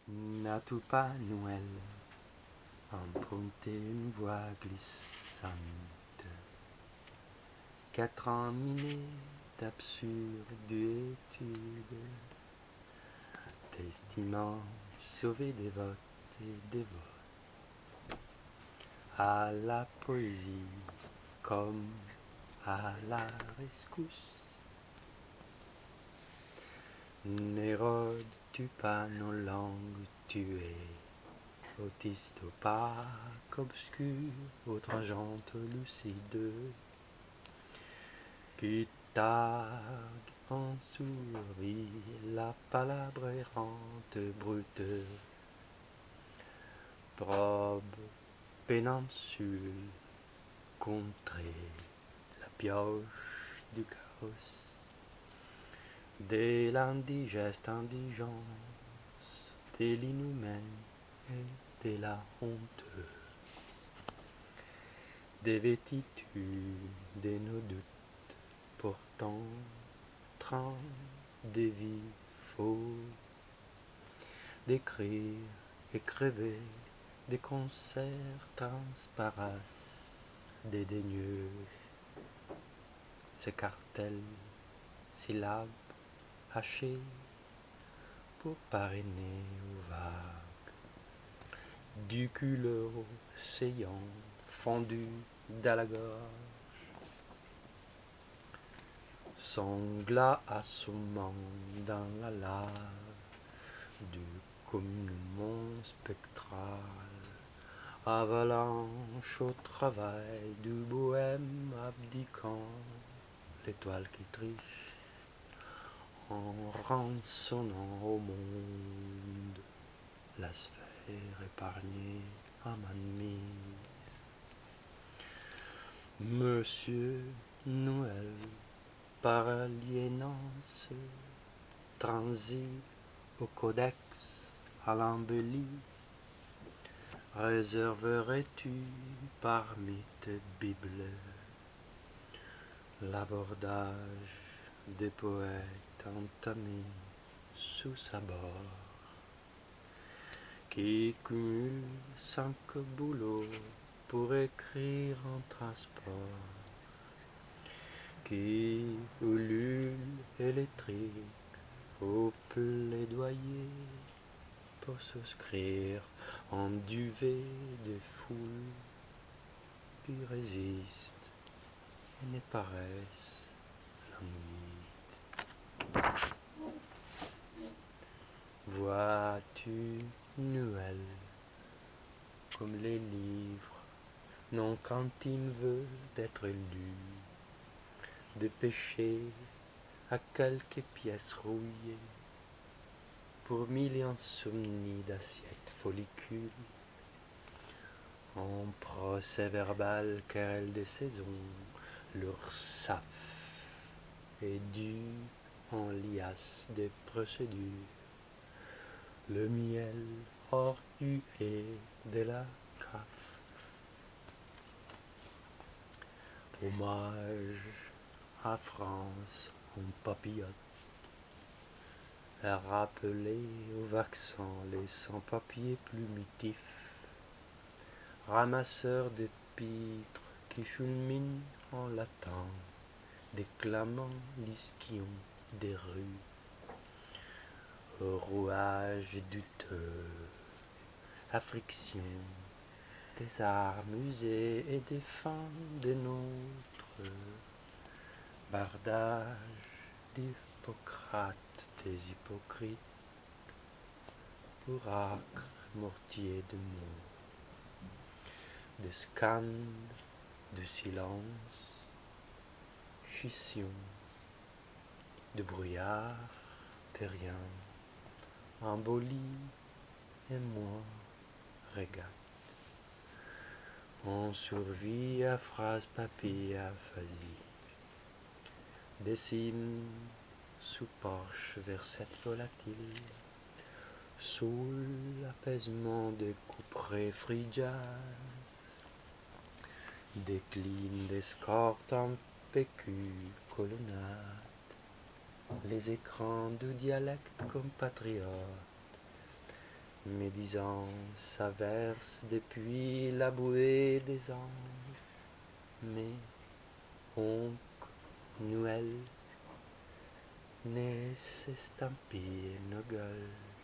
N'as-tu pas, Noël, emprunté une voix glissante? 4 ans minés d'absurdes études, t'estimant sauvé des votes et des votes, à la poésie comme à la rescousse. N'érodes-tu pas nos langues tuées, autiste opaque, obscur, outrageante, lucide, qui targue en souris la palabre errante brute, probe, péninsule, contrée, la pioche du chaos, de l'indigeste indigence, de l'inhumain et de la honte, des vêtitudes, de nos doutes, pourtant train des vies faux, d'écrire et crever, des concerts transparaissent, dédaigneux, ces cartels, syllabes hachées, pour parrainer au vague, du culot saillant, fendu dans la gorge, sangla assommant dans la lave du communement spectral, avalanche au travail du bohème abdiquant, l'étoile qui triche, en rançonnant au monde la sphère épargnée à ma mise. Monsieur Noël, par aliénance, transit au codex à l'embellie, réserverais-tu parmi tes bibles l'abordage des poètes entamés sous sa bord, qui cumulent 5 boulots pour écrire en transport, qui ululent électrique au plaidoyer pour souscrire en duvet des foules qui résistent et ne paraissent languides. Vois-tu, Noël, comme les livres n'ont qu'intime vœu d'être lus, de pêcher à quelques pièces rouillées, pour 1000 insomnies d'assiettes follicules, en procès-verbal querelle des saisons, leur saf est dû en liasse des procédures, le miel hors du et de la caf. Hommage à France en papillote, à rappeler au vaccin les sans-papiers plumitifs, ramasseurs d'épîtres qui fulminent en latin, déclamant l'ischion des rues, rouage douteux, affliction des arts usés et des fins des nôtres, bardage d'Hippocrate des hypocrites, pour acre mortier de mots, de scandes, de silence, schission, de brouillard terrien, embolie et moi régate. On survit à phrase papier aphasie, décime sous porche vers cette volatile, sous l'apaisement des couperets frigides, décline d'escorte en PQ colonnade, les écrans du dialecte compatriote, médisance averse depuis la bouée des anges, mais onc Noël n'est s'estampiller nos gueules.